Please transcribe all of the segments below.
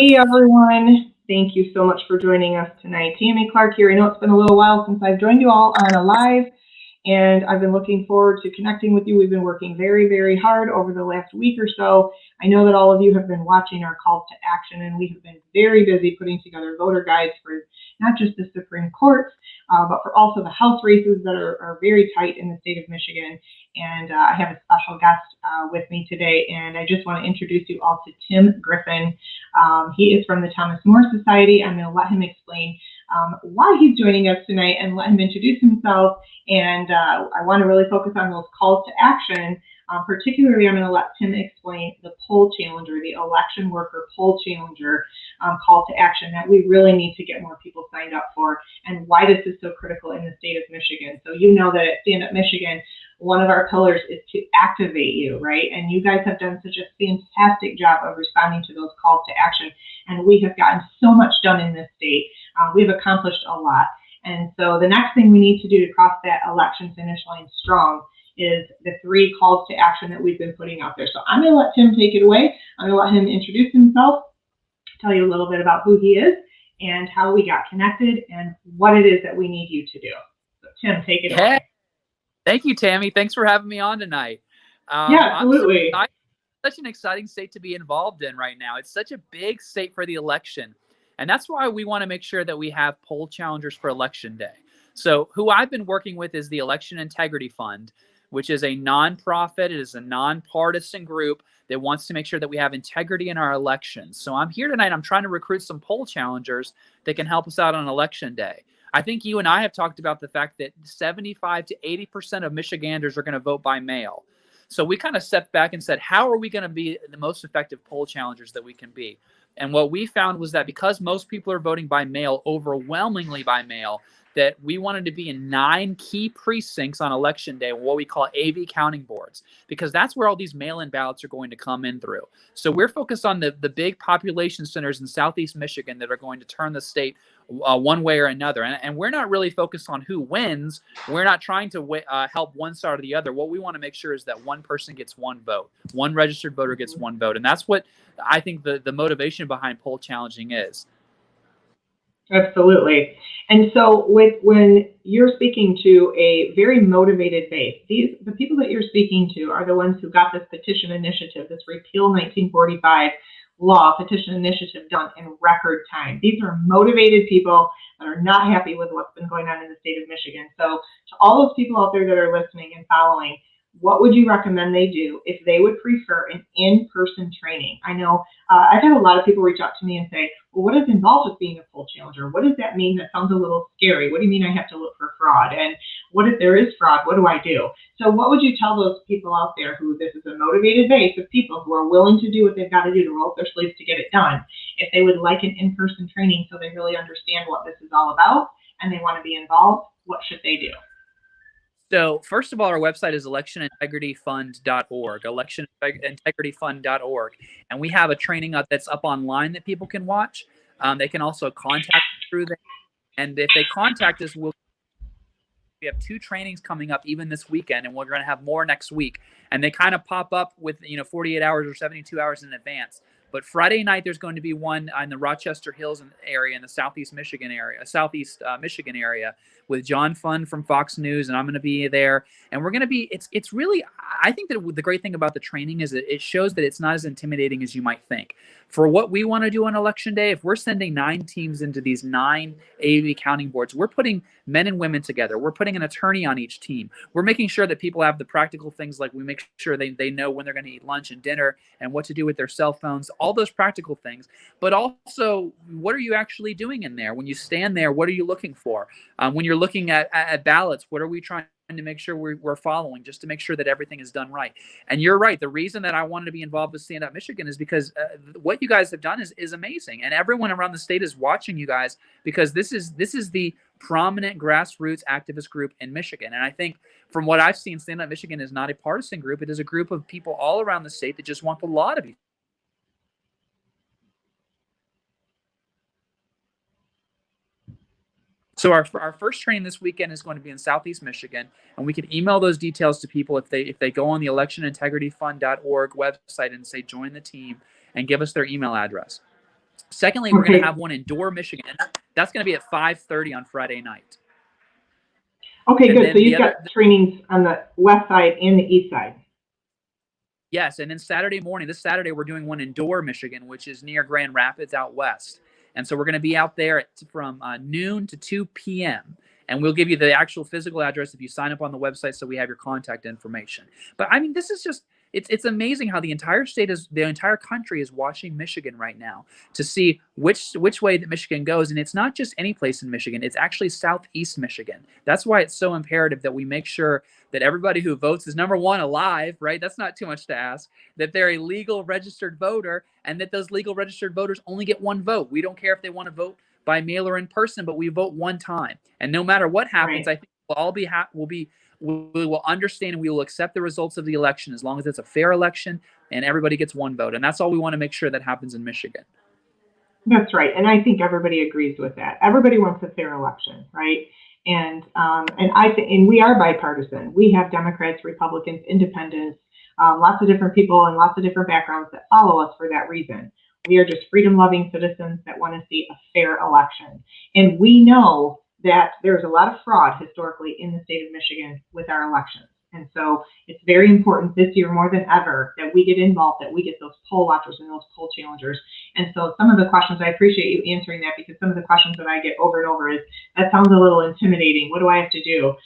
Hey everyone, thank you so much for joining us tonight. Tammy Clark here. I know it's been a little while since I've joined you all on a live, and I've been looking forward to connecting with you. We've been working very, very hard over the last week or so. I know that all of you have been watching our calls to action, and we have been very busy putting together voter guides for not just the Supreme Court, but for also the House races that are very tight in the state of Michigan. And I have a special guest with me today, and I just want to introduce you all to Tim Griffin. He is from the Thomas More Society. I'm going to let him explain why he's joining us tonight and let him introduce himself. And I want to really focus on those calls to action. Particularly, I'm going to let Tim explain the poll challenger, the election worker poll challenger call to action that we really need to get more people signed up for, and why this is so critical in the state of Michigan. So you know that at Stand Up Michigan, one of our pillars is to activate you, right? And you guys have done such a fantastic job of responding to those calls to action. And we have gotten so much done in this state. We've accomplished a lot. And so the next thing we need to do to cross that election finish line strong is the 3 calls to action that we've been putting out there. So I'm going to let Tim take it away. I'm going to let him introduce himself, tell you a little bit about who he is and how we got connected and what it is that we need you to do. So Tim, take it away. Thank you, Tammy. Thanks for having me on tonight. Yeah, absolutely. Such an exciting state to be involved in right now. It's such a big state for the election. And that's why we want to make sure that we have poll challengers for Election Day. So who I've been working with is the Election Integrity Fund, which is a nonprofit. It is a nonpartisan group that wants to make sure that we have integrity in our elections. So I'm here tonight. I'm trying to recruit some poll challengers that can help us out on Election Day. I think you and I have talked about the fact that 75 to 80% of Michiganders are going to vote by mail. So we kind of stepped back and said, how are we going to be the most effective poll challengers that we can be? And what we found was that because most people are voting by mail, overwhelmingly by mail, that we wanted to be in 9 key precincts on Election Day, what we call AV counting boards, because that's where all these mail-in ballots are going to come in through. So we're focused on the big population centers in Southeast Michigan that are going to turn the state one way or another. And we're not really focused on who wins. We're not trying to help one side or the other. What we want to make sure is that one person gets one vote. One registered voter gets one vote. And that's what I think the motivation behind poll challenging is. Absolutely. And so when you're speaking to a very motivated base, the people that you're speaking to are the ones who got this petition initiative, this Repeal 1945 law petition initiative done in record time. These are motivated people that are not happy with what's been going on in the state of Michigan. So to all those people out there that are listening and following, what would you recommend they do if they would prefer an in-person training? I know I've had a lot of people reach out to me and say, well, what is involved with being a poll challenger? What does that mean? That sounds a little scary. What do you mean I have to look for fraud? And what if there is fraud? What do I do? So what would you tell those people out there who this is a motivated base of people who are willing to do what they've got to do to roll up their sleeves to get it done? If they would like an in-person training so they really understand what this is all about and they want to be involved, what should they do? So first of all, our website is electionintegrityfund.org, electionintegrityfund.org. And we have a training that's up online that people can watch. They can also contact us through there. And if they contact us, we have 2 trainings coming up even this weekend, and we're going to have more next week. And they kind of pop up with 48 hours or 72 hours in advance. But Friday night, there's going to be one in the Rochester Hills area in the Southeast Michigan area with John Fund from Fox News, and I'm going to be there. And we're going to be, it's really, I think that the great thing about the training is that it shows that it's not as intimidating as you might think. For what we want to do on Election Day, if we're sending 9 teams into these 9 AV counting boards, we're putting men and women together. We're putting an attorney on each team. We're making sure that people have the practical things, like we make sure they know when they're going to eat lunch and dinner and what to do with their cell phones, all those practical things. But also, what are you actually doing in there? When you stand there, what are you looking for? When you're looking at ballots, what are we trying to make sure we're following, just to make sure that everything is done right? And you're right. The reason that I wanted to be involved with Stand Up Michigan is because what you guys have done is amazing. And everyone around the state is watching you guys, because this is the prominent grassroots activist group in Michigan. And I think from what I've seen, Stand Up Michigan is not a partisan group. It is a group of people all around the state that just want the law to be. So our first training this weekend is going to be in Southeast Michigan, and we can email those details to people if they go on the electionintegrityfund.org website and say join the team and give us their email address. Secondly, we're going Okay. to have one in Dorr, Michigan. That's going to be at 5:30 on Friday night. Okay, And good. then So the you've other- got trainings on the west side and the east side. Yes, and then Saturday morning, this Saturday, we're doing one in Dorr, Michigan, which is near Grand Rapids out west. And so we're going to be out there from noon to 2 p.m. And we'll give you the actual physical address if you sign up on the website, so we have your contact information. But I mean, this is just, it's amazing how the entire country is watching Michigan right now to see which way that Michigan goes. And it's not just any place in Michigan, it's actually Southeast Michigan. That's why it's so imperative that we make sure that everybody who votes is, number one, alive, right? That's not too much to ask. That they're a legal registered voter, and that those legal registered voters only get one vote. We don't care if they want to vote by mail or in person, but we vote one time. And no matter what happens, Right. I think we'll all be we will understand and we will accept the results of the election as long as it's a fair election and everybody gets one vote. And that's all we want to make sure that happens in Michigan. That's right, and I think everybody agrees with that. Everybody wants a fair election, right? And we are bipartisan. We have Democrats, Republicans, Independents, lots of different people and lots of different backgrounds that follow us for that reason. We are just freedom-loving citizens that want to see a fair election, and we know that there's a lot of fraud historically in the state of Michigan with our elections. And so it's very important this year more than ever that we get involved, that we get those poll watchers and those poll challengers. And so some of the questions, I appreciate you answering that, because some of the questions that I get over and over is, that sounds a little intimidating. What do I have to do?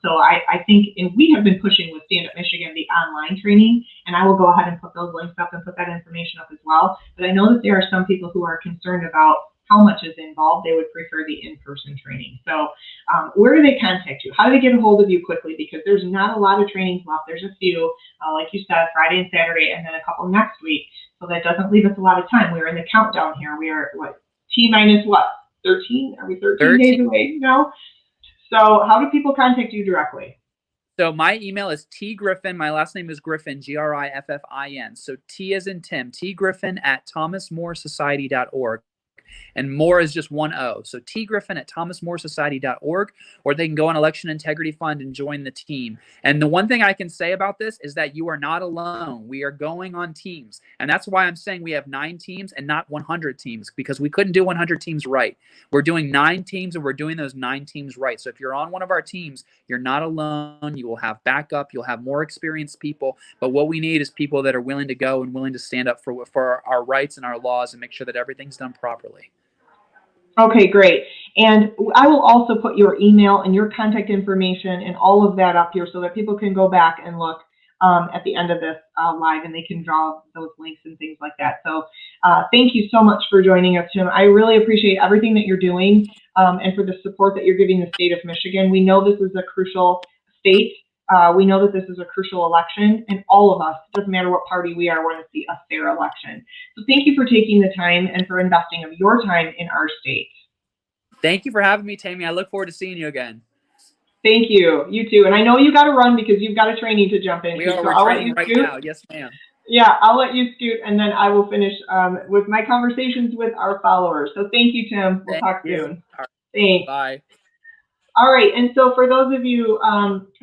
So I think, and we have been pushing with Stand Up Michigan, the online training, and I will go ahead and put those links up and put that information up as well. But I know that there are some people who are concerned about how much is involved. They would prefer the in-person training. So where do they contact you? How do they get a hold of you quickly? Because there's not a lot of trainings left. There's a few, like you said, Friday and Saturday, and then a couple next week. So that doesn't leave us a lot of time. We're in the countdown here. We are, what, T-minus what, 13? Are we 13 days away now? So how do people contact you directly? So my email is tgriffin. My last name is Griffin, Griffin. So T as in Tim, tgriffin@thomasmoresociety.org. And Moore is just one O. So tgriffin@thomasmoresociety.org, or they can go on Election Integrity Fund and join the team. And the one thing I can say about this is that you are not alone. We are going on teams. And that's why I'm saying we have 9 teams and not 100 teams, because we couldn't do 100 teams right. We're doing 9 teams, and we're doing those 9 teams right. So if you're on one of our teams, you're not alone. You will have backup. You'll have more experienced people. But what we need is people that are willing to go and willing to stand up for our rights and our laws and make sure that everything's done properly. Okay, great. And I will also put your email and your contact information and all of that up here so that people can go back and look at the end of this live, and they can draw those links and things like that. So thank you so much for joining us, Tim. I really appreciate everything that you're doing and for the support that you're giving the state of Michigan. We know this is a crucial state. We know that this is a crucial election, and all of us, doesn't matter what party we are, want to see a fair election. So thank you for taking the time and for investing of your time in our state. Thank you for having me, Tammy. I look forward to seeing you again. Thank you. You too. And I know you got to run because you've got a training to jump into. We're training right now. Yes, ma'am. Yeah, I'll let you scoot, and then I will finish with my conversations with our followers. So thank you, Tim. We'll talk soon. Right. Thanks. Bye. All right, and so for those of you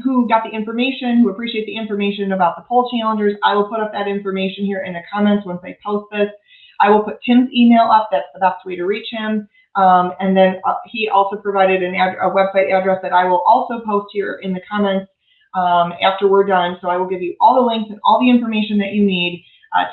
who got the information, who appreciate the information about the poll challengers, I will put up that information here in the comments once I post this. I will put Tim's email up. That's the best way to reach him. And then he also provided a website address that I will also post here in the comments after we're done. So I will give you all the links and all the information that you need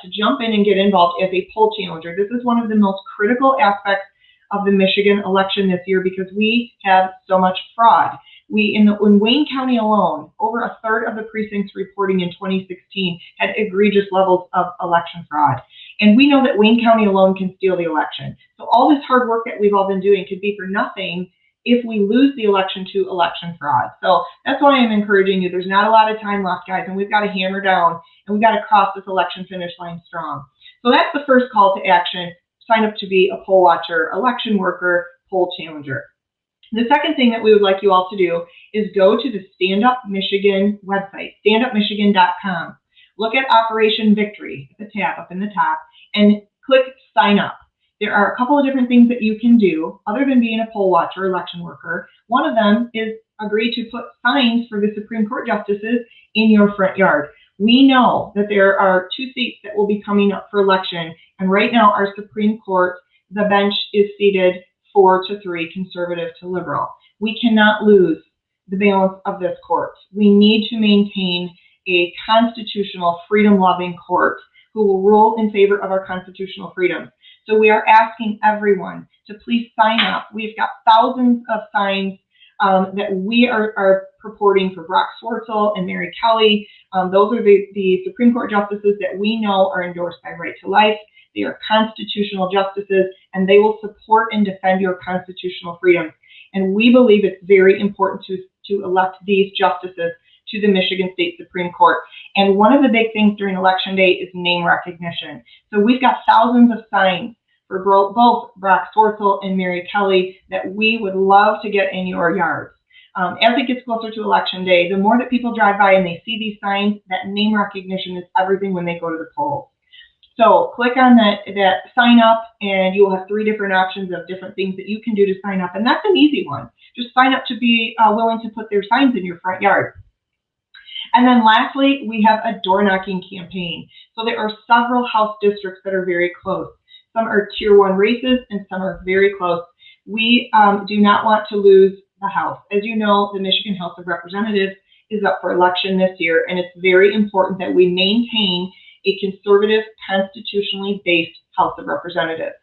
to jump in and get involved as a poll challenger. This is one of the most critical aspects of the Michigan election this year because we have so much fraud. In Wayne County alone, over a third of the precincts reporting in 2016 had egregious levels of election fraud. And we know that Wayne County alone can steal the election. So all this hard work that we've all been doing could be for nothing if we lose the election to election fraud. So that's why I'm encouraging you. There's not a lot of time left, guys, and we've got to hammer down and we've got to cross this election finish line strong. So that's the first call to action. Sign up to be a poll watcher, election worker, poll challenger. The second thing that we would like you all to do is go to the Stand Up Michigan website, standupmichigan.com. Look at Operation Victory, the tab up in the top, and click Sign Up. There are a couple of different things that you can do other than being a poll watcher, election worker. One of them is agree to put signs for the Supreme Court justices in your front yard. We know that there are 2 seats that will be coming up for election, and right now our Supreme Court the bench is seated 4-3, conservative to liberal. We cannot lose the balance of this court. We need to maintain a constitutional, freedom-loving court who will rule in favor of our constitutional freedoms. So we are asking everyone to please sign up. We've got thousands of signs that we are purporting for Brock Swartzel and Mary Kelly. Those are the Supreme Court justices that we know are endorsed by Right to Life. They are constitutional justices, and they will support and defend your constitutional freedoms. And we believe it's very important to elect these justices to the Michigan State Supreme Court. And one of the big things during Election Day is name recognition. So we've got thousands of signs for both Brock Swartzel and Mary Kelly that we would love to get in your yards. As it gets closer to Election Day, the more that people drive by and they see these signs, that name recognition is everything when they go to the polls. So click on that sign up, and you will have 3 different options of different things that you can do to sign up. And that's an easy one. Just sign up to be willing to put their signs in your front yard. And then lastly, we have a door knocking campaign. So there are several House districts that are very close. Some are tier 1 races and some are very close. We do not want to lose the House. As you know, the Michigan House of Representatives is up for election this year, and it's very important that we maintain a conservative, constitutionally based House of Representatives.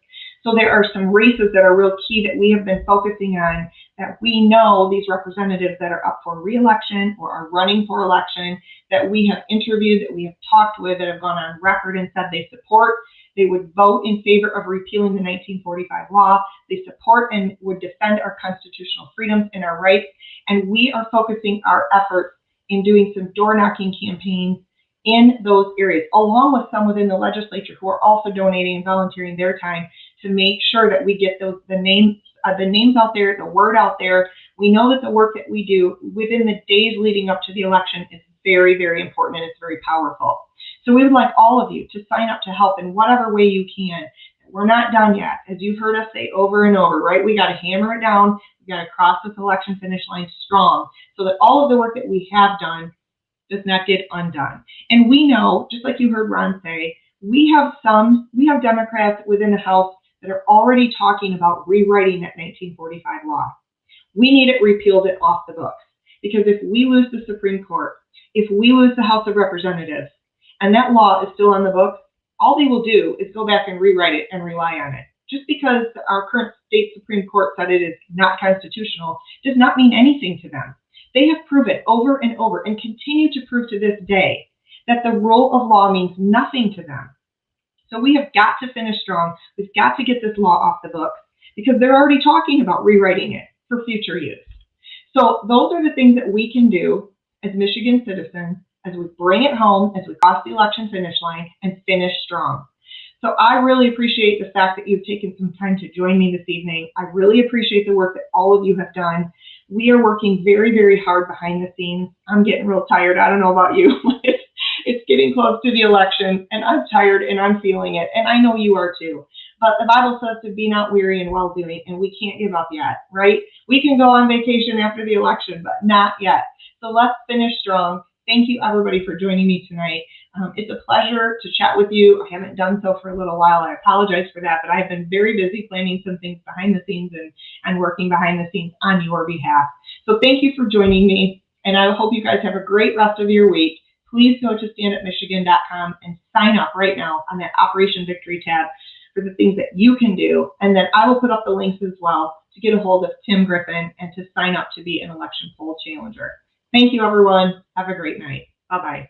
So there are some races that are real key that we have been focusing on, that we know these representatives that are up for re-election or are running for election, that we have interviewed, that we have talked with, that have gone on record and said they support. They would vote in favor of repealing the 1945 law. They support and would defend our constitutional freedoms and our rights. And we are focusing our efforts in doing some door knocking campaigns in those areas, along with some within the legislature who are also donating and volunteering their time to make sure that we get the names out there, the word out there. We know that the work that we do within the days leading up to the election is very, very important, and it's very powerful. So we would like all of you to sign up to help in whatever way you can. We're not done yet. As you've heard us say over and over, right? We got to hammer it down. We got to cross this election finish line strong so that all of the work that we have done does not get undone. And we know, just like you heard Ron say, we have Democrats within the House that are already talking about rewriting that 1945 law. We need it repealed and off the books, because if we lose the Supreme Court, if we lose the House of Representatives, and that law is still on the books, all they will do is go back and rewrite it and rely on it. Just because our current state Supreme Court said it is not constitutional does not mean anything to them. They have proven over and over, and continue to prove to this day, that the rule of law means nothing to them. So we have got to finish strong. We've got to get this law off the books, because they're already talking about rewriting it for future use. So those are the things that we can do as Michigan citizens as we bring it home, as we cross the election finish line and finish strong. So I really appreciate the fact that you've taken some time to join me this evening. I really appreciate the work that all of you have done. We are working very, very hard behind the scenes. I'm getting real tired. I don't know about you. It's getting close to the election, and I'm tired and I'm feeling it. And I know you are too. But the Bible says to be not weary in well-doing, and we can't give up yet, right? We can go on vacation after the election, but not yet. So let's finish strong. Thank you, everybody, for joining me tonight. It's a pleasure to chat with you. I haven't done so for a little while. I apologize for that, but I've been very busy planning some things behind the scenes and working behind the scenes on your behalf. So thank you for joining me, and I hope you guys have a great rest of your week. Please go to standupmichigan.com and sign up right now on that Operation Victory tab for the things that you can do. And then I will put up the links as well to get a hold of Tim Griffin and to sign up to be an election poll challenger. Thank you, everyone. Have a great night. Bye-bye.